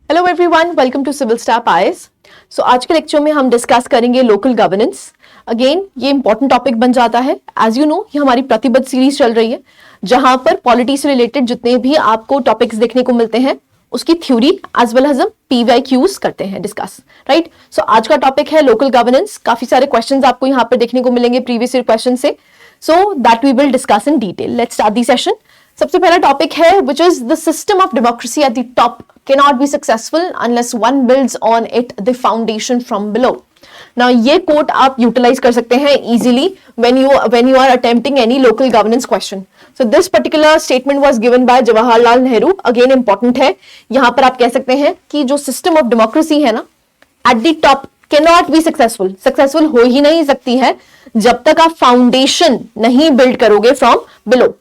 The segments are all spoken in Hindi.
Hello everyone, welcome to civil staff IAS. So आज के लेक्चर में हम डिस्कस करेंगे लोकल गवर्नेंस। अगेन ये इंपॉर्टेंट टॉपिक बन जाता है। एज यू नो, ये हमारी प्रतिबद्ध सीरीज चल रही है जहां पर पॉलिटी से रिलेटेड जितने भी आपको टॉपिक्स देखने को मिलते हैं उसकी थ्योरी एज वेल एज हम पीवाईक्यूज करते हैं डिस्कस, राइट। सो आज का टॉपिक है लोकल गवर्नेंस। काफी सारे क्वेश्चंस आपको यहाँ पर देखने को मिलेंगे प्रीवियस ईयर क्वेश्चन से, so that we will discuss in detail. Let's start the session. सबसे पहला टॉपिक है which is the system of democracy at the top cannot be successful unless one builds on it the foundation from below. Now ये कोट आप यूटिलाइज कर सकते हैं easily when you are attempting any local governance question. So this particular statement was given by Jawaharlal Nehru. Again important है, यहाँ पर आप कह सकते हैं कि जो सिस्टम ऑफ डेमोक्रेसी है ना at the top cannot be successful. Successful हो ही नहीं सकती है जब तक आप फाउंडेशन नहीं बिल्ड करोगे फ्रॉम बिलो।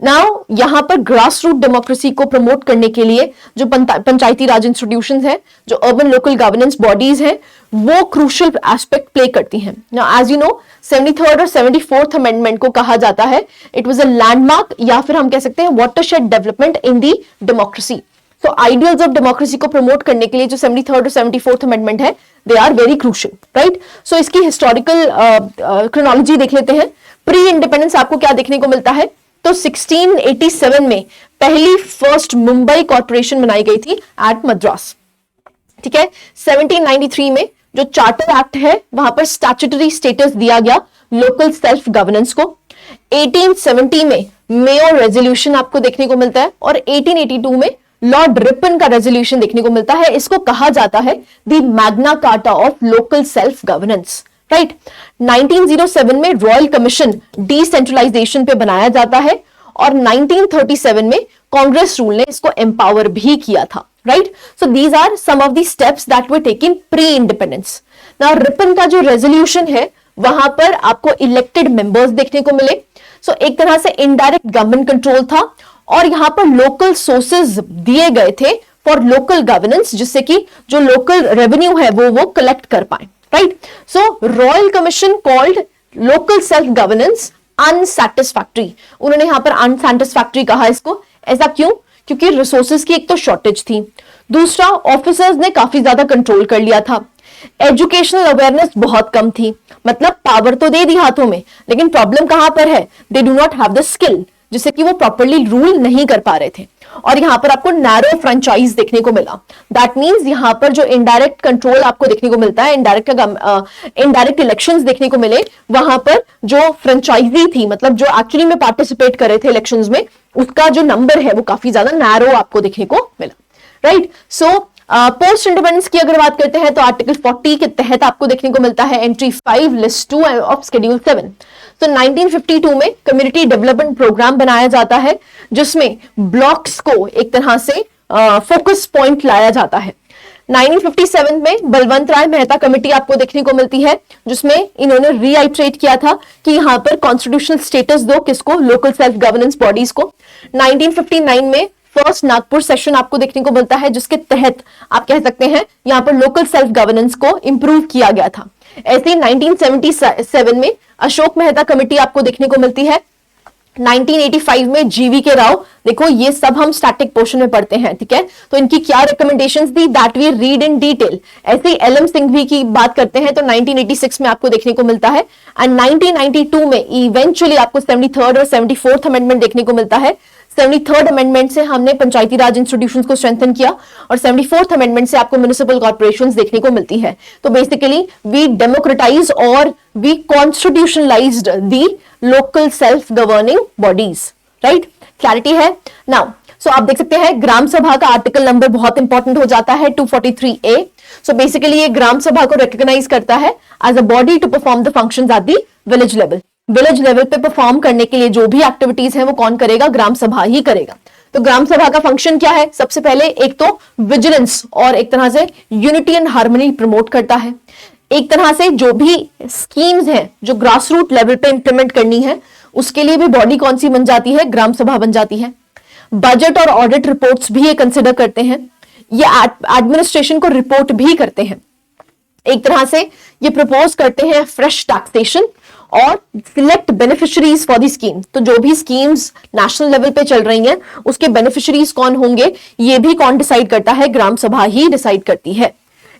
नाउ यहां पर ग्रास रूट डेमोक्रेसी को प्रमोट करने के लिए जो पंचायती राज इंस्टीट्यूशंस हैं, जो अर्बन लोकल गवर्नेंस बॉडीज हैं, वो क्रूशियल एस्पेक्ट प्ले करती हैं। Now as you know, 73rd और 74th अमेंडमेंट को कहा जाता है इट वाज अ लैंडमार्क या फिर हम कह सकते हैं watershed development in the democracy. So ideals of democracy को प्रमोट करने के लिए जो 73rd और 74th अमेंडमेंट है they are very crucial, right. So इसकी हिस्टोरिकल क्रोनोलॉजी देख लेते हैं। प्री इंडिपेंडेंस आपको क्या देखने को मिलता है, तो 1687 में पहली फर्स्ट मुंबई कॉर्पोरेशन बनाई गई थी एट मद्रास, ठीक है। 1793 में जो चार्टर एक्ट है वहां पर स्टैट्यूटरी स्टेटस दिया गया लोकल सेल्फ गवर्नेंस को। 1870 में मेयो रेजोल्यूशन आपको देखने को मिलता है और 1882 में लॉर्ड रिपन का रेजोल्यूशन देखने को मिलता है। इसको कहा जाता है the Magna carta of local self governance, right. 1907 में रॉयल कमीशन डिसेंट्रलाइजेशन पे बनाया जाता है और 1937 में कांग्रेस रूल ने इसको एम्पावर भी किया था, right. So these are some of the steps that were taken pre independence. Now Ripon का जो रेजोल्यूशन है वहां पर आपको इलेक्टेड मेंबर्स देखने को मिले। सो एक तरह से इनडायरेक्ट गवर्नमेंट कंट्रोल था और यहां पर लोकल सोर्सेज दिए गए थे फॉर लोकल गवर्नेंस, जिससे कि जो लोकल रेवेन्यू है वो कलेक्ट कर पाए, right. So royal commission called local self governance unsatisfactory. उन्होंने यहां पर अनसैटिस्फैक्टरी कहा इसको। ऐसा क्यों? क्योंकि रिसोर्सेज की एक तो शॉर्टेज थी, दूसरा ऑफिसर्स ने काफी ज्यादा कंट्रोल कर लिया था, एजुकेशनल अवेयरनेस बहुत कम थी। मतलब पावर तो दे दी हाथों में, लेकिन प्रॉब्लम कहां पर है, they do not have the skill, जिससे कि वो प्रॉपर्ली रूल नहीं कर पा रहे थे। और यहां पर आपको नैरो फ्रेंचाइज देखने को मिला। दैट मींस यहां पर जो इनडायरेक्ट कंट्रोल आपको देखने को मिलता है, इनडायरेक्ट इलेक्शंस देखने को मिले, वहां पर जो फ्रेंचाइजी थी, मतलब जो एक्चुअली में पार्टिसिपेट कर रहे थे इलेक्शंस में, उसका जो नंबर है वो काफी ज्यादा नैरो आपको देखने को मिला, राइट। सो पोस्ट इंडिपेंडेंस की अगर बात करते हैं तो आर्टिकल 40 के तहत आपको देखने को मिलता है एंट्री 5 लिस्ट 2 ऑफ शेड्यूल 7। तो 1952 में कम्युनिटी डेवलपमेंट प्रोग्राम बनाया जाता है जिसमें ब्लॉक्स को एक तरह से फोकस पॉइंट लाया जाता है। 1957 में बलवंत राय मेहता कमेटी आपको देखने को मिलती है जिसमें इन्होंने रीआइट्रेट किया था कि यहां पर कॉन्स्टिट्यूशनल स्टेटस दो किसको, लोकल सेल्फ गवर्नेंस बॉडीज को। 1959 में फर्स्ट नागपुर सेशन आपको देखने को मिलता है जिसके तहत आप कह सकते हैं यहां पर लोकल सेल्फ गवर्नेंस को इंप्रूव किया गया था। ऐसे ही 1977 में अशोक मेहता कमेटी आपको देखने को मिलती है। 1985 में जीवी के राव, देखो ये सब हम स्टैटिक पोर्शन में पढ़ते हैं, ठीक है। तो इनकी क्या रिकमेंडेशंस दी that we read in detail. ऐसे ही एलएम सिंघवी की बात करते हैं तो 1986 में आपको देखने को मिलता है एंड 1992 में इवेंचुअली आपको 73rd और 74th अमेंडमेंट देखने को मिलता है। 73rd अमेंडमेंट से हमने पंचायती राज इंस्टीट्यूशंस को स्ट्रेंथन किया और 74th अमेंडमेंट से आपको म्युनिसिपल कॉर्पोरेशंस देखने को मिलती है। तो बेसिकली वी डेमोक्रेटाइज और we constitutionalized the local self governing bodies, right. Clarity है नाउ। सो आप देख सकते हैं ग्राम सभा का आर्टिकल नंबर बहुत इंपॉर्टेंट हो जाता है 243A। सो बेसिकली ये ग्राम सभा को रिकॉग्नाइज करता है as a body to perform the functions at the village level. Village level पे परफॉर्म करने के लिए जो भी एक्टिविटीज हैं वो कौन करेगा, ग्राम सभा ही करेगा। तो ग्राम सभा का फंक्शन क्या है, सबसे पहले एक तो विजिलेंस और एक तरह से यूनिटी एंड हार्मनी प्रमोट करता है। एक तरह से जो भी स्कीम्स हैं जो ग्रास रूट लेवल पे इंप्लीमेंट करनी है उसके लिए भी बॉडी कौन सी बन जाती है, ग्राम सभा बन जाती है। बजट और ऑडिट रिपोर्ट्स भी ये कंसिडर करते हैं, ये एडमिनिस्ट्रेशन को रिपोर्ट भी करते हैं। एक तरह से ये प्रपोज करते हैं फ्रेश टैक्सेशन और select beneficiaries for the scheme. तो जो भी स्कीम्स नेशनल लेवल पे चल रही हैं उसके बेनिफिशियरीज कौन होंगे ये भी कौन डिसाइड करता है, ग्राम सभा ही डिसाइड करती है।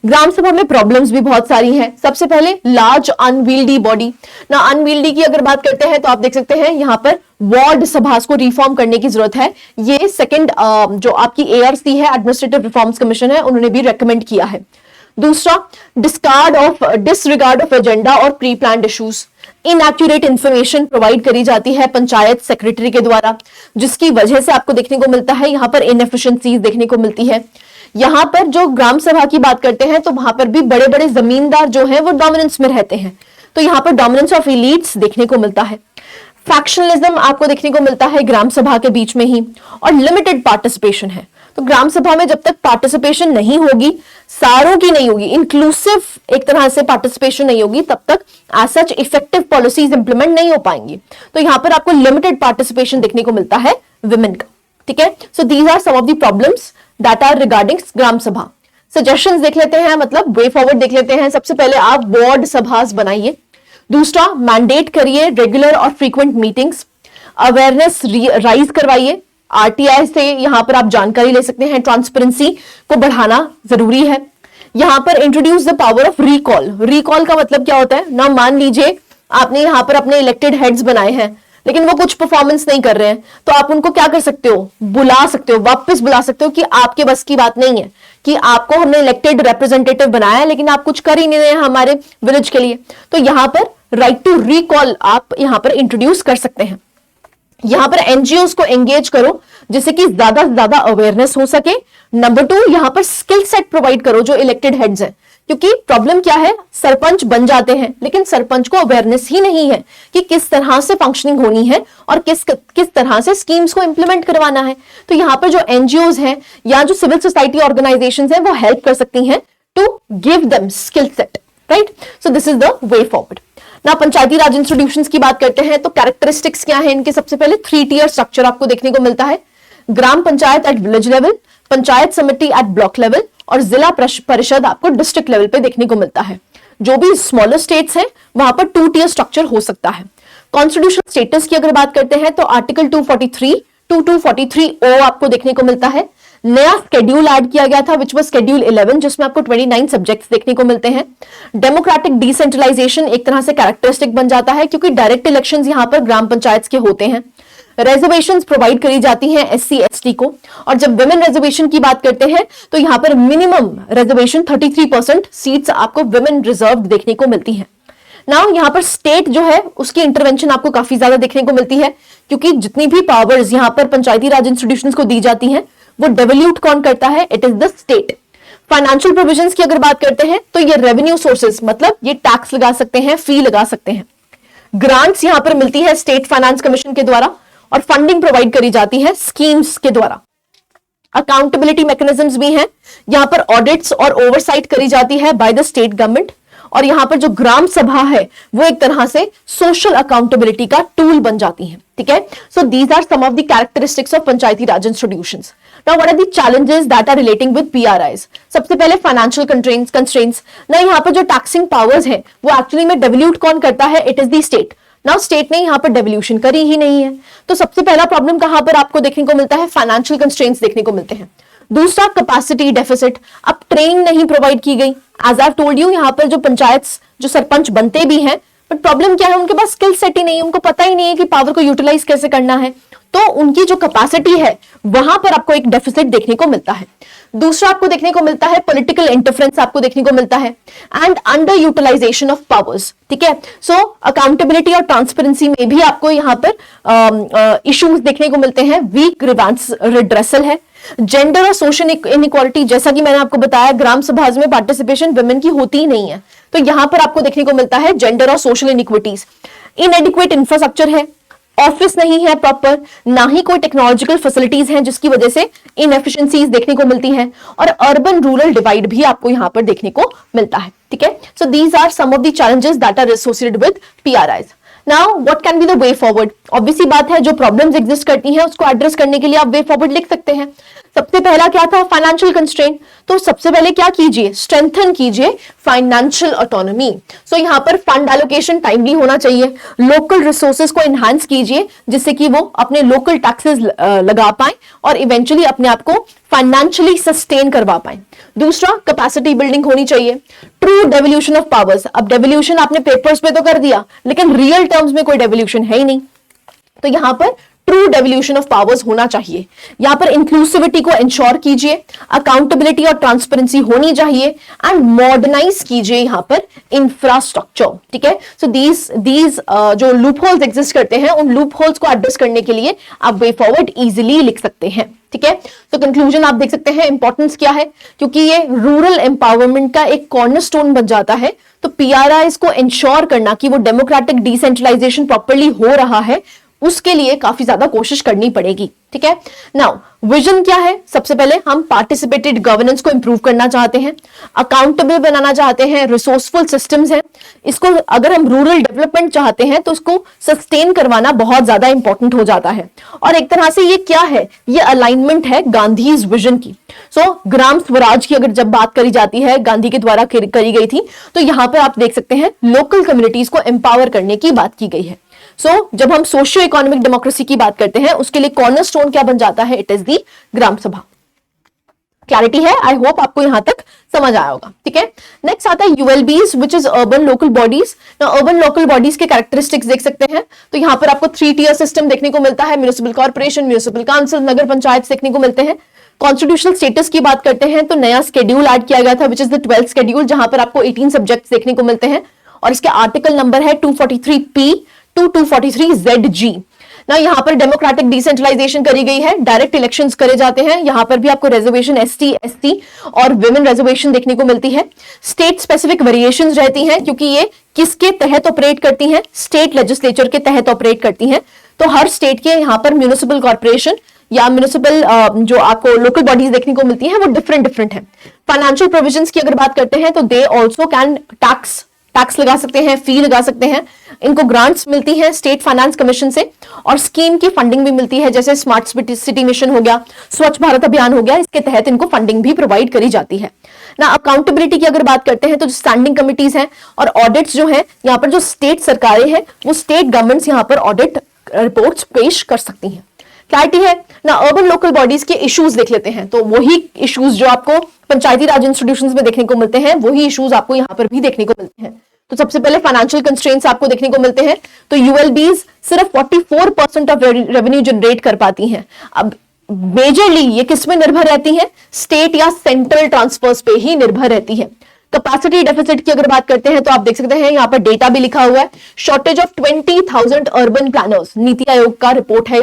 ग्राम सभा में प्रॉब्लम्स भी बहुत सारी हैं। सबसे पहले लार्ज अनवील्डी बॉडी। ना अनवील्डी की अगर बात करते हैं तो आप देख सकते हैं यहाँ पर वार्ड सभा को रिफॉर्म करने की जरूरत है। ये सेकंड जो आपकी एआरसी है, एडमिनिस्ट्रेटिव रिफॉर्म्स कमीशन है, उन्होंने भी रेकमेंड किया है। दूसरा, डिसरिगार्ड ऑफ एजेंडा और pre planned issues. Inaccurate information provide करी जाती है पंचायत सेक्रेटरी के द्वारा, जिसकी वजह से आपको देखने को मिलता है यहाँ पर इनएफिशिएंसीज देखने को मिलती है। यहाँ पर जो ग्राम सभा की बात करते हैं तो वहां पर भी बड़े बड़े जमींदार जो हैं वो डोमिनेंस में रहते हैं, तो यहाँ पर डोमिनेंस ऑफ एलीट्स देखने को मिलता है। फैक्शनलिज्म आपको देखने को मिलता है ग्राम सभा के बीच में ही, और लिमिटेड पार्टिसिपेशन है। तो ग्राम सभा में जब तक पार्टिसिपेशन नहीं होगी, सारों की नहीं होगी, इंक्लूसिव एक तरह से पार्टिसिपेशन नहीं होगी, तब तक as such effective policies implement नहीं हो पाएंगी। तो यहाँ पर आपको लिमिटेड पार्टिसिपेशन देखने को मिलता है विमेन का। ठीक है, so these are some of the problems that are regarding gram sabha. Suggestions देख लेते हैं, मतलब वे फॉरवर्ड देख लेते हैं। सबसे पहले आप वार्ड सभास बनाइए। दूसरा, मैंडेट करिए रेगुलर और फ्रीक्वेंट मीटिंग्स। अवेयरनेस राइज करवाइए। आरटीआई से यहाँ पर आप जानकारी ले सकते हैं। ट्रांसपेरेंसी को बढ़ाना जरूरी है। यहाँ पर introduce the power of recall. Recall का मतलब क्या होता है ना, मान लीजिए आपने यहाँ पर अपने इलेक्टेड हेड्स बनाए हैं लेकिन वो कुछ परफॉर्मेंस नहीं कर रहे हैं, तो आप उनको क्या कर सकते हो, बुला सकते हो, वापस बुला सकते हो कि आपके बस की बात नहीं है, कि आपको हमने इलेक्टेड रिप्रेजेंटेटिव बनाया है लेकिन आप कुछ कर ही नहीं रहे हमारे विलेज के लिए। तो यहाँ पर राइट टू रिकॉल आप यहाँ पर इंट्रोड्यूस कर सकते हैं। यहाँ पर एनजीओज को एंगेज करो जिससे कि ज्यादा से ज्यादा अवेयरनेस हो सके। नंबर 2, यहाँ पर स्किल सेट प्रोवाइड करो जो इलेक्टेड हेड्स हैं, क्योंकि प्रॉब्लम क्या है, सरपंच बन जाते हैं लेकिन सरपंच को अवेयरनेस ही नहीं है कि किस तरह से फंक्शनिंग होनी है और किस तरह से स्कीम्स को इंप्लीमेंट करवाना है। तो यहाँ पर जो एनजीओज हैं या जो सिविल सोसाइटी ऑर्गेनाइजेशंस हैं वो हेल्प कर सकती हैं to give them skill set, right. So this is the way forward. ना पंचायती राज इंस्टीट्यूशंस की बात करते हैं तो कैरेक्टरिस्टिक्स क्या है इनके। सबसे पहले 3 टियर स्ट्रक्चर आपको देखने को मिलता है। Gram panchayat at village level, panchayat samiti at block level और जिला परिषद आपको डिस्ट्रिक्ट लेवल पे देखने को मिलता है। जो भी स्मॉलर स्टेट्स हैं वहां पर 2 टियर स्ट्रक्चर हो सकता है। कॉन्स्टिट्यूशनल स्टेटस की अगर बात करते हैं तो आर्टिकल 243 टू 243O आपको देखने को मिलता है। नया शेड्यूल ऐड किया गया था विच वाज शेड्यूल 11, जिसमें आपको 29 सब्जेक्ट्स देखने को मिलते हैं। डेमोक्रेटिक डिसेंट्रलाइजेशन एक तरह से कैरेक्टरिस्टिक बन जाता है क्योंकि डायरेक्ट इलेक्शंस यहां पर ग्राम पंचायत के होते हैं। रिजर्वेशंस प्रोवाइड करी जाती हैं एससी एसटी को, और जब विमेन रिजर्वेशन की बात करते हैं तो यहां पर मिनिमम रिजर्वेशन 33% सीट्स आपको विमेन रिजर्व देखने को मिलती हैं। नाउ यहाँ पर स्टेट जो है उसकी इंटरवेंशन आपको काफी ज्यादा देखने को मिलती है, क्योंकि जितनी भी पावर्स यहाँ पर पंचायती राज इंस्टीट्यूशंस को दी जाती हैं वो डेवल्यूट कौन करता है, it is the state. Financial provisions की अगर बात करते हैं तो ये रेवेन्यू सोर्सेज, मतलब ये टैक्स लगा सकते हैं, फी लगा सकते हैं। ग्रांट्स यहां पर मिलती है स्टेट फाइनेंस कमीशन के द्वारा, और फंडिंग प्रोवाइड करी जाती है स्कीम्स के द्वारा। अकाउंटेबिलिटी मैकेनिज्म्स भी हैं, यहां पर ऑडिट्स और ओवरसाइट करी जाती है बाय द स्टेट गवर्नमेंट। और यहां पर जो ग्राम सभा है वो एक तरह से सोशल अकाउंटेबिलिटी का टूल बन जाती है। ठीक है, so these are some of the characteristics of Panchayati Raj institutions. Now what are the challenges that are relating with PRIs. सबसे पहले फाइनेंशियल कंस्ट्रेंट्स। ना यहाँ पर जो टैक्सिंग पावर्स है वो एक्चुअली में डेवल्यूट कौन करता है, it is the state. Now state ने यहाँ पर डेवल्यूशन करी ही नहीं है, तो सबसे पहला प्रॉब्लम कहां पर आपको देखने को मिलता है, फाइनेंशियल कंस्ट्रेंट्स देखने को मिलते हैं। दूसरा, कैपेसिटी डेफिसिट, अब ट्रेनिंग नहीं प्रोवाइड की गई। एज आई टोल्ड यू, यहाँ पर जो पंचायत जो सरपंच बनते भी हैं, बट प्रॉब्लम क्या है, उनके पास स्किल सेट ही नहीं है, उनको पता ही नहीं है कि पावर को यूटिलाइज कैसे करना है, तो उनकी जो कैपेसिटी है वहां पर आपको एक डेफिसिट देखने को मिलता है। दूसरा आपको देखने को मिलता है पॉलिटिकल इंटरफेरेंस आपको देखने को मिलता है, and under utilization of powers. ठीक है, सो अकाउंटेबिलिटी और ट्रांसपेरेंसी में भी आपको यहाँ पर इश्यूज देखने को मिलते हैं। वीक ग्रीवेंस रिड्रेसल है। जेंडर और सोशल इनइक्वालिटी, जैसा कि मैंने आपको बताया ग्राम सभा में पार्टिसिपेशन वुमेन की होती ही नहीं है, तो यहां पर आपको देखने को मिलता है जेंडर और सोशल इनइक्विटीज। इनएडिक्वेट इंफ्रास्ट्रक्चर है, ऑफिस नहीं है प्रॉपर, ना ही कोई टेक्नोलॉजिकल फैसिलिटीज हैं जिसकी वजह से इनएफिशिएंसीज देखने को मिलती हैं, और अर्बन रूरल डिवाइड भी आपको यहां पर देखने को मिलता है। ठीक है, so these are some of the challenges that are associated with PRIs. Now what can be the way forward. Obviously बात है, जो प्रॉब्लम्स एग्जिस्ट करती हैं उसको एड्रेस करने के लिए आप वे फॉरवर्ड लिख सकते हैं। सबसे पहला क्या था, फाइनेंशियल कंस्ट्रेंट। तो सबसे पहले क्या कीजिए, स्ट्रेंथन कीजिए फाइनेंशियल ऑटोनॉमी। सो यहां पर फंड एलोकेशन टाइमली होना चाहिए, लोकल रिसोर्सेज को एनहांस कीजिए जिससे कि वो अपने लोकल टैक्सेस लगा पाए और इवेंचुअली अपने आप को फाइनेंशियली सस्टेन करवा पाए। दूसरा, कैपेसिटी बिल्डिंग होनी चाहिए, ट्रू डेवोल्यूशन ऑफ पावर्स। अब डेवोल्यूशन आपने पेपर्स पे तो कर दिया, लेकिन रियल टर्म्स में कोई डेवोल्यूशन है ही नहीं, तो यहां पर ट्रू डेवोल्यूशन ऑफ पावर्स होना चाहिए। यहां पर इंक्लूसिविटी को इंश्योर कीजिए, अकाउंटेबिलिटी और ट्रांसपेरेंसी होनी चाहिए एंड मॉडर्नाइज कीजिए यहां पर इंफ्रास्ट्रक्चर। ठीक है, सो दीज जो लूप होल्स एग्जिस्ट करते हैं, उन लूप होल्स को एड्रेस करने के लिए आप वे फॉरवर्ड इजिली लिख सकते हैं। ठीक है, तो कंक्लूजन आप देख सकते हैं, इंपॉर्टेंस क्या है, क्योंकि ये रूरल एम्पावरमेंट का एक कॉर्नरस्टोन बन जाता है। तो पीआरआई को इंश्योर करना कि वो डेमोक्रेटिक डिसेंट्रलाइजेशन प्रॉपर्ली हो रहा है, उसके लिए काफी ज्यादा कोशिश करनी पड़ेगी। ठीक है, नाउ विजन क्या है, सबसे पहले हम पार्टिसिपेटेड गवर्नेंस को इंप्रूव करना चाहते हैं, अकाउंटेबल बनाना चाहते हैं, रिसोर्सफुल सिस्टम्स हैं, इसको अगर हम रूरल डेवलपमेंट चाहते हैं तो उसको सस्टेन करवाना बहुत ज्यादा इंपॉर्टेंट हो जाता है। और एक तरह से ये क्या है, ये अलाइनमेंट है गांधीज विजन की। सो ग्राम स्वराज की अगर जब बात करी जाती है, गांधी के द्वारा करी गई थी, तो यहां पर आप देख सकते हैं लोकल कम्युनिटीज को एम्पावर करने की बात की गई है। जब हम सोशियो इकोनॉमिक डेमोक्रेसी की बात करते हैं, उसके लिए कॉर्नरस्टोन क्या बन जाता है, इट इज दी ग्राम सभा। क्लैरिटी है, आई होप आपको यहां तक समझ आया होगा। ठीक है, नेक्स्ट आता है ULBs which is urban local bodies. Urban local bodies के कैरेक्टरिस्टिक्स देख सकते हैं, तो यहां पर आपको 3 टियर सिस्टम देखने को मिलता है, म्युनिसिपल कॉर्पोरेशन, म्युनिसिपल काउंसिल, नगर पंचायत देखने को मिलते हैं। कॉन्स्टिट्यूशनल स्टेटस की बात करते हैं तो नया शेड्यूल ऐड किया गया था विच इज द 12th शेड्यूल, जहां पर आपको 18 सब्जेक्ट्स देखने को मिलते हैं और इसके आर्टिकल नंबर है 243P to 243ZG। ना यहां पर डेमोक्रेटिक डिसेंट्रलाइजेशन करी गई है, डायरेक्ट इलेक्शंस करे जाते हैं, यहां पर भी आपको रिजर्वेशन एसटी, एससी और विमेन रिजर्वेशन देखने को मिलती है। स्टेट स्पेसिफिक वेरिएशंस रहती हैं, क्योंकि ये किसके तहत ऑपरेट करती हैं, स्टेट लेजिस्लेचर के तहत ऑपरेट करती हैं। तो हर स्टेट के यहां पर म्युनिसिपल कॉर्पोरेशन या म्युनिसिपल जो आपको लोकल बॉडीज देखने को मिलती है वो डिफरेंट है। फाइनेंशियल प्रोविजंस की अगर बात करते हैं तो दे ऑल्सो कैन टैक्स लगा सकते हैं, फी लगा सकते हैं, इनको ग्रांट्स मिलती हैं स्टेट फाइनेंस कमीशन से और स्कीम की फंडिंग भी मिलती है, जैसे स्मार्ट सिटी मिशन हो गया, स्वच्छ भारत अभियान हो गया, इसके तहत इनको फंडिंग भी प्रोवाइड करी जाती है ना। अकाउंटेबिलिटी की अगर बात करते हैं तो जो स्टैंडिंग कमिटीज हैं और ऑडिट्स जो हैं, यहाँ पर जो स्टेट सरकारें हैं वो स्टेट गवर्नमेंट्स यहाँ पर ऑडिट रिपोर्ट्स पेश कर सकती हैं। क्लैरिटी है ना। अर्बन लोकल बॉडीज के इश्यूज देख लेते हैं, तो वही इश्यूज जो आपको पंचायती राज इंस्टीट्यूशंस में देखने को मिलते हैं, वही इश्यूज आपको यहाँ पर भी देखने को मिलते हैं। तो सबसे पहले फाइनेंशियल कंस्ट्रेंट्स आपको देखने को मिलते हैं, तो यूएलबीज सिर्फ 44% ऑफ रेवेन्यू जनरेट कर पाती हैं। अब मेजरली ये किस में निर्भर रहती है, स्टेट या सेंट्रल ट्रांसफर्स पे ही निर्भर रहती है। कैपेसिटी डेफिसिट की अगर बात करते हैं तो आप देख सकते हैं यहाँ पर डेटा भी लिखा हुआ है, shortage of 20,000 urban planners, NITI Aayog का रिपोर्ट है।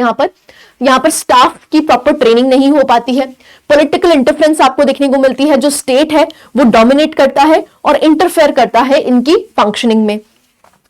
यहाँ पर स्टाफ की प्रॉपर ट्रेनिंग नहीं हो पाती है। पॉलिटिकल इंटरफेरेंस आपको देखने को मिलती है, जो स्टेट है वो डोमिनेट करता है और इंटरफेयर करता है इनकी फंक्शनिंग में।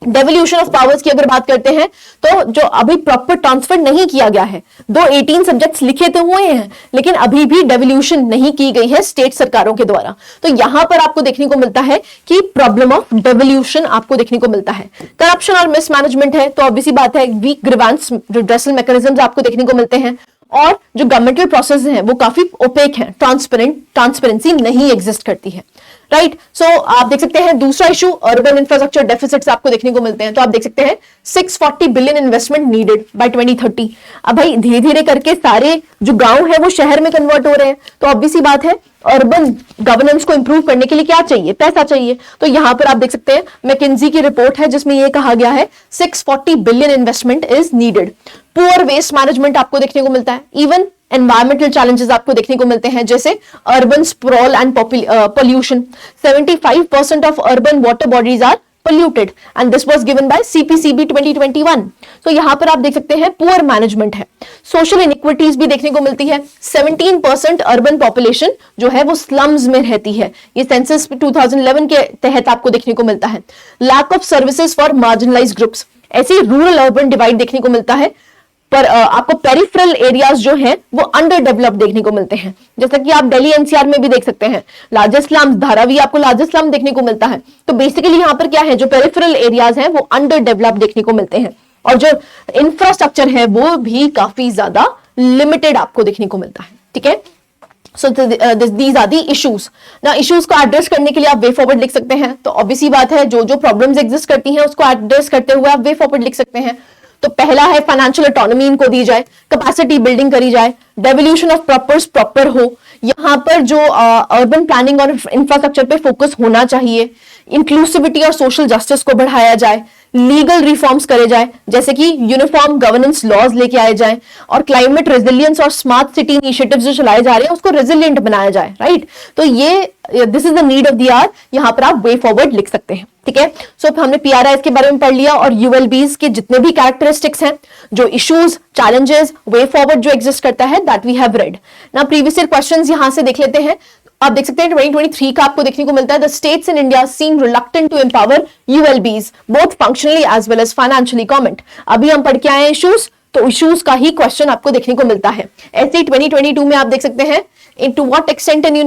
डेवोल्यूशन ऑफ पावर्स की अगर बात करते हैं तो जो अभी प्रॉपर ट्रांसफर नहीं किया गया है, दो 18 सब्जेक्ट्स लिखे तो हुए हैं लेकिन अभी भी डेवोल्यूशन नहीं की गई है स्टेट सरकारों के द्वारा। तो यहां पर आपको देखने को मिलता है कि प्रॉब्लम ऑफ डेवोल्यूशन आपको देखने को मिलता है। करप्शन और मिसमैनेजमेंट है तो ऑब्वियसली बात है, वीक ग्रीवेंस रिड्रेसल मैकेनिज्म्स आपको देखने को मिलते हैं और जो गवर्नमेंटल प्रोसेस हैं वो काफी ओपेक हैं, ट्रांसपेरेंसी नहीं एग्जिस्ट करती है। राइट, सो आप देख सकते हैं दूसरा इशू अर्बन इंफ्रास्ट्रक्चर डेफिसिट्स आपको देखने को मिलते हैं। तो आप देख सकते हैं 640 बिलियन इन्वेस्टमेंट नीडेड बाय 2030। अब भाई धीरे धीरे करके सारे जो गांव है वो शहर में कन्वर्ट हो रहे हैं, तो ऑब्वियसली बात है अर्बन गवर्नेंस को इंप्रूव करने के लिए क्या चाहिए, पैसा चाहिए। तो यहां पर आप देख सकते हैं मैकिंजी की रिपोर्ट है जिसमें यह कहा गया है 640 billion investment is needed. Poor waste management आपको देखने को मिलता है, इवन एनवायरमेंटल चैलेंजेस आपको देखने को मिलते हैं, जैसे urban sprawl and pollution. 75% of urban water bodies are polluted and this was given by CPCB 2021। तो यहां पर आप देख सकते हैं पुअर मैनेजमेंट है। सोशल इनइक्विटीज भी देखने को मिलती है, 17% अर्बन पॉपुलेशन जो है वो स्लम्स में रहती है, ये सेंसस 2011 के तहत आपको देखने को मिलता है। Lack of services for marginalized groups, ऐसे रूरल अर्बन डिवाइड देखने को मिलता है, पर आपको पेरिफेरल एरियाज जो हैं वो अंडर डेवलप देखने को मिलते हैं, जैसा कि आप दिल्ली एनसीआर में भी देख सकते हैं। लार्जेस्ट स्लम्स, धारावी आपको लार्जेस्ट स्लम देखने को मिलता है। तो बेसिकली यहाँ पर क्या है, जो पेरिफेरल एरियाज हैं वो अंडर डेवलप देखने को मिलते हैं और जो इंफ्रास्ट्रक्चर है वो भी काफी ज्यादा लिमिटेड आपको देखने को मिलता है। ठीक है, so these are the issues ना। इश्यूज को एड्रेस करने के लिए आप वे फॉरवर्ड लिख सकते हैं। तो ऑब्वियसली बात है, जो जो प्रॉब्लम्स एग्जिस्ट करती हैं उसको एड्रेस करते हुए आप वे फॉरवर्ड लिख सकते हैं। तो पहला है फाइनेंशियल ऑटोनॉमी इनको दी जाए, कैपेसिटी बिल्डिंग करी जाए, डेवोल्यूशन ऑफ प्रॉपर्स प्रॉपर हो, यहाँ पर जो अर्बन प्लानिंग और इंफ्रास्ट्रक्चर पे फोकस होना चाहिए, इंक्लूसिविटी और सोशल जस्टिस को बढ़ाया जाए, लीगल रिफॉर्म्स करे जाए जैसे कि यूनिफॉर्म गवर्नेंस लॉज लेके आए जाए, और क्लाइमेट रेजिलियंस और स्मार्ट सिटी इनिशिएटिव्स जो चलाए जा रहे हैं उसको रेजिलियंट बनाया जाए, राइट। तो ये this is the need of the hour, यहां पर आप वे फॉरवर्ड लिख सकते हैं, ठीक है। सो हमने पीआरआईज के बारे में पढ़ लिया और यूएलबीज के जितने भी कैरेक्टरिस्टिक्स हैं, जो इश्यूज, चैलेंजेस, वे फॉरवर्ड जो एग्जिस्ट करता है, दैट वी हैव रेड। ना प्रीवियस ईयर क्वेश्चंस यहां से देख लेते हैं। आप देख सकते हैं 2023 का आपको देखने को मिलता है, the states in India seem reluctant to empower ULBs both functionally as well as financially. Comment, अभी हम पढ़ के आए हैं इश्यूज, तो इश्यूज का ही क्वेश्चन आपको देखने को मिलता है। ऐसे 2022 में आप देख सकते हैं, to what extent in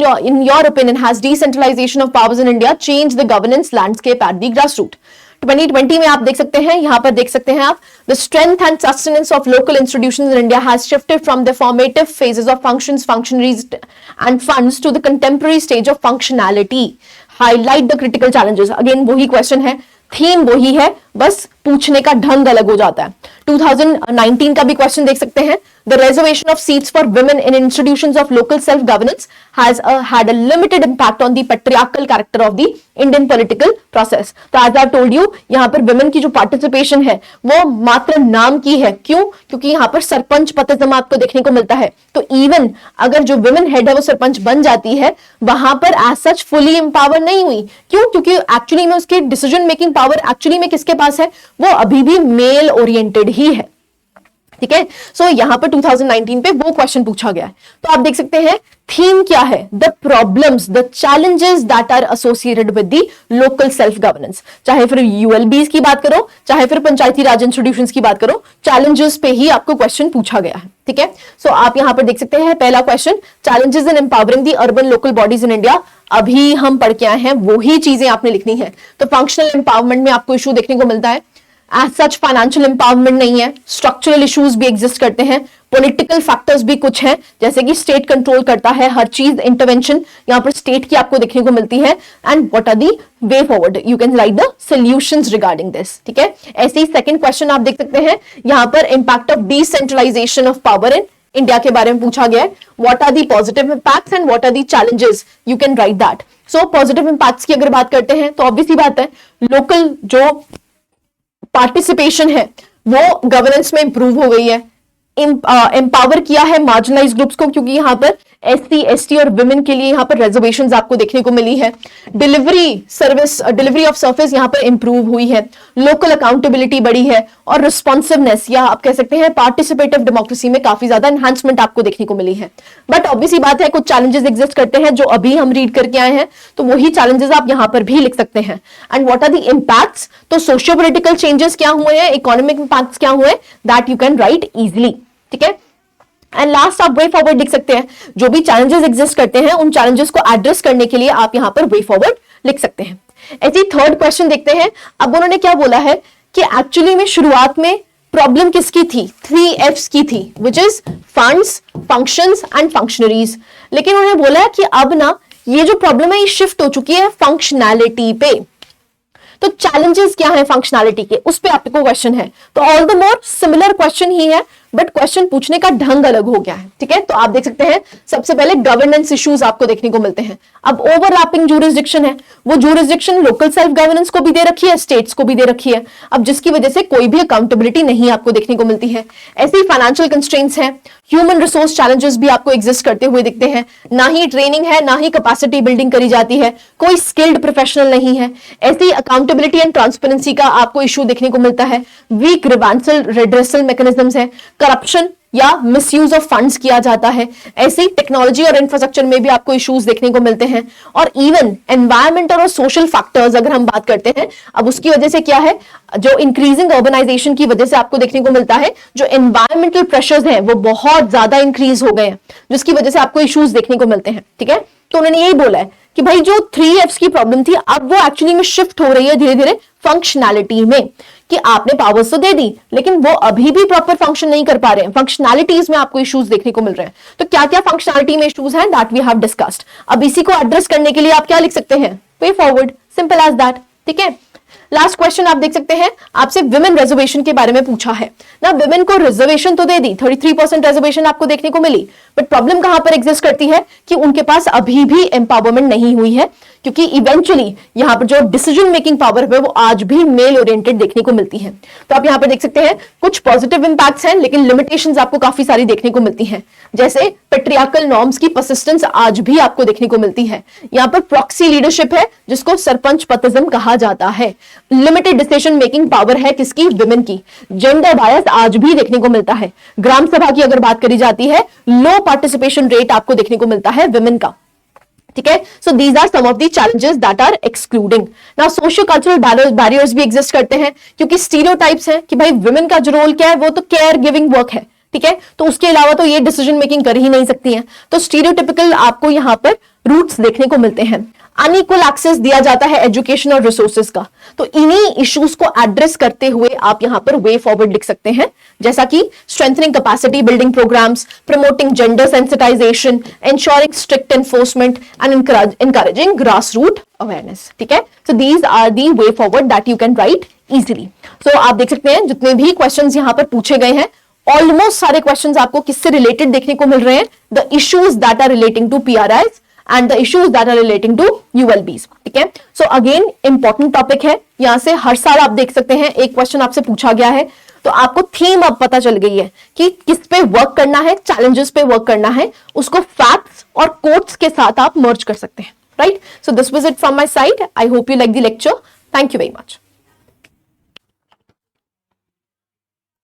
your opinion has decentralization of powers in India changed the governance landscape at the grassroots? 2020 में आप देख सकते हैं, यहां पर देख सकते हैं आप, the strength and sustenance of local institutions in India has shifted from the formative phases of functions, functionaries and funds to the contemporary stage of functionality. Highlight the critical challenges. Again वही क्वेश्चन है, थीम वही है, बस पूछने का ढंग अलग हो जाता है। 2019 का भी क्वेश्चन देख सकते हैं, the reservation of seats for women in institutions of local self-governance has had a limited impact on the patriarchal character of the Indian political process. तो as I told you, यहाँ पर women की जो participation है वो मात्र नाम की है। क्यों? क्योंकि यहाँ पर सरपंच पद आपको देखने को मिलता है। तो even अगर जो women head है वो सरपंच बन जाती है, वहां पर as such fully empower नहीं हुई। क्यों? क्योंकि एक्चुअली में उसकी डिसीजन मेकिंग पावर एक्चुअली में किसके पास है, वो अभी भी मेल ओरिएंटेड ही है, ठीक है। सो यहां पर 2019 पे वो क्वेश्चन पूछा गया है। तो आप देख सकते हैं थीम क्या है, the problems, the challenges that are associated with the local self governance. चाहे फिर यूएलबीज की बात करो, चाहे फिर पंचायती राज इंस्टीट्यूशंस की बात करो, चैलेंजेस पे ही आपको क्वेश्चन पूछा गया है, ठीक है। सो आप यहां पर देख सकते हैं पहला question, challenges in empowering the urban local bodies in India. अभी हम पढ़ के आए हैं, वही चीजें आपने लिखनी है। तो फंक्शनल एम्पावरमेंट में आपको इशू देखने को मिलता है, एज सच फाइनेंशियल एम्पावरमेंट नहीं है, स्ट्रक्चरल इश्यूज भी एग्जिस्ट करते हैं, पॉलिटिकल फैक्टर्स भी कुछ हैं, जैसे कि स्टेट कंट्रोल करता है हर चीज, इंटरवेंशन यहां पर स्टेट की आपको देखने को मिलती है। And what are the way forward, you can write the solutions regarding this, ठीक है। ऐसे ही सेकंड क्वेश्चन आप देख सकते हैं, यहां पर impact of decentralization of power in India के बारे में पूछा गया है। What are the positive impacts and what are the challenges, you can write that. So positive impacts की अगर बात करते हैं तो ऑब्वियसली बात है, लोकल जो पार्टिसिपेशन है वो गवर्नेंस में इंप्रूव हो गई है, एम्पावर किया है मार्जिनलाइज ग्रुप्स को, क्योंकि यहाँ पर एससी, एसटी और विमेन के लिए यहाँ पर रिजर्वेशंस आपको देखने को मिली है। डिलीवरी ऑफ सर्विस यहाँ पर इंप्रूव हुई है, लोकल अकाउंटेबिलिटी बढ़ी है, और रिस्पॉन्सिवनेस या आप कह सकते हैं पार्टिसिपेटिव डेमोक्रेसी में काफी ज्यादा एनहांसमेंट आपको देखने को मिली है। बट ऑब्वियसली बात है, कुछ चैलेंजेस एग्जिस्ट करते हैं जो अभी हम रीड करके आए हैं, तो वही चैलेंजेस आप यहाँ पर भी लिख सकते हैं। And what are the impacts, तो सोशियो पॉलिटिकल चेंजेस क्या हुए हैं, इकोनॉमिक इंपैक्ट्स क्या हुए, that you can write easily, ठीक है। एंड लास्ट आप वे फॉरवर्ड लिख सकते हैं, जो भी चैलेंजेस एग्जिस्ट करते हैं उन चैलेंजेस को एड्रेस करने के लिए आप यहां पर वे फॉरवर्ड लिख सकते हैं। ऐसे ही थर्ड क्वेश्चन देखते हैं। अब उन्होंने क्या बोला है कि एक्चुअली में शुरुआत में प्रॉब्लम किसकी थी, 3Fs की थी, which is funds, functions and functionaries. लेकिन उन्होंने बोला कि अब ना ये जो प्रॉब्लम है ये शिफ्ट हो चुकी है फंक्शनैलिटी पे। तो चैलेंजेस क्या है फंक्शनैलिटी के, उस पे आपको क्वेश्चन है। तो all the more similar question ही है, बट क्वेश्चन पूछने का ढंग अलग हो गया है, ठीक है। तो आप देख सकते हैं सबसे पहले गवर्नेंस इश्यूज आपको देखने को मिलते हैं। अब ओवरलैपिंग ज्यूरिसडिक्शन है, वो ज्यूरिसडिक्शन लोकल सेल्फ गवर्नेंस को भी दे रखी है, स्टेट्स को भी दे रखी है, अब जिसकी वजह से कोई भी अकाउंटेबिलिटी नहीं आपको देखने को मिलती है। ऐसे ही फाइनेंशियल कंस्ट्रेंट्स हैं, ह्यूमन रिसोर्स चैलेंजेस भी आपको एग्जिस्ट करते हुए दिखते हैं, ना ही ट्रेनिंग है, ना ही कैपेसिटी बिल्डिंग करी जाती है, कोई स्किल्ड प्रोफेशनल नहीं है। ऐसी अकाउंटेबिलिटी एंड ट्रांसपेरेंसी का आपको इशू देखने को मिलता है, वीक रिवांसल रेड्रेसल मैकेनिज्म्स है, करप्शन या मिसयूज ऑफ फंड्स किया जाता है। ऐसे ही टेक्नोलॉजी और इंफ्रास्ट्रक्चर में भी आपको इश्यूज देखने को मिलते हैं, और इवन एनवायरमेंटल और सोशल फैक्टर्स अगर हम बात करते हैं, अब उसकी वजह से क्या है, जो इंक्रीजिंग अर्बनाइजेशन की वजह से आपको देखने को मिलता है जो एनवायरमेंटल प्रेशर्स हैं वो बहुत ज्यादा इंक्रीज हो गए हैं, जिसकी वजह से आपको इश्यूज देखने को मिलते हैं, ठीक है। तो उन्होंने यही बोला है कि भाई जो 3Fs की प्रॉब्लम थी अब वो एक्चुअली में शिफ्ट हो रही है धीरे धीरे फंक्शनैलिटी में। कि आपने पावर्स तो दे दी लेकिन वो अभी भी प्रॉपर फंक्शन नहीं कर पा रहे हैं, फंक्शनैलिटीज में आपको इश्यूज देखने को मिल रहे हैं। तो क्या क्या फंक्शनैलिटी में इश्यूज हैं दैट वी हैव डिस्कस्ड। अब इसी को एड्रेस करने के लिए आप क्या लिख सकते हैं, way forward, simple as that. ठीक है, लास्ट क्वेश्चन आप देख सकते हैं, आपसे विमेन रिजर्वेशन के बारे में पूछा है ना। विमेन को रिजर्वेशन तो दे दी, 33% रिजर्वेशन आपको देखने को मिली, बट प्रॉब्लम कहां पर एग्जिस्ट करती है कि उनके पास अभी भी एम्पावरमेंट नहीं हुई है, क्योंकि इवेंचुअली यहां पर जो डिसीजन मेकिंग पावर है वो आज भी मेल ओरिएंटेड देखने को मिलती है। तो आप यहां पर देख सकते हैं कुछ पॉजिटिव इंपैक्ट्स हैं, लेकिन लिमिटेशंस आपको काफी सारी देखने को मिलती हैं, जैसे पेट्रियार्कल नॉर्म्स की परसिस्टेंस आज भी आपको देखने को मिलती है। यहां पर प्रॉक्सी लीडरशिप है जिसको सरपंच पतिज्म कहा जाता है। लिमिटेड डिसीजन मेकिंग पावर है किसकी, विमेन की। जेंडर बायस आज भी देखने को मिलता है। ग्राम सभा की अगर बात करी जाती है, लो पार्टिसिपेशन रेट आपको देखने को मिलता है विमेन का। ठीक है, so these are some of the challenges that are excluding. Now socio cultural barriers भी एग्जिस्ट करते हैं, क्योंकि स्टीरियोटाइप्स हैं कि भाई विमेन का जो रोल क्या है वो तो केयर गिविंग वर्क है। ठीक है, तो उसके अलावा तो ये डिसीजन मेकिंग कर ही नहीं सकती हैं। तो स्टीरियोटिपिकल आपको यहां पर रूट्स देखने को मिलते हैं। अनइक्वल एक्सेस दिया जाता है एजुकेशन और रिसोर्सेज का। तो इन्हीं इश्यूज को एड्रेस करते हुए आप यहां पर वे फॉरवर्ड लिख सकते हैं, जैसा कि strengthening capacity building programs, promoting gender sensitization, ensuring strict enforcement and encouraging grassroots awareness। ठीक है, so these are the way forward that you can write easily। so आप देख सकते हैं जितने भी क्वेश्चंस यहां पर पूछे गए हैं, ऑलमोस्ट सारे क्वेश्चंस आपको किससे रिलेटेड देखने को मिल रहे हैं, the issues that are relating to PRIs and the issues that are relating to ULBs। ठीक है, सो अगेन इंपॉर्टेंट टॉपिक है, यहां से हर साल आप देख सकते हैं एक क्वेश्चन आपसे पूछा गया है, तो आपको थीम अब पता चल गई है कि किस पे वर्क करना है, चैलेंजेस पे वर्क करना है, उसको फैक्ट्स और कोट्स के साथ आप मर्ज कर सकते हैं। Right, so this was it from my side. I hope you like the lecture. Thank you very much.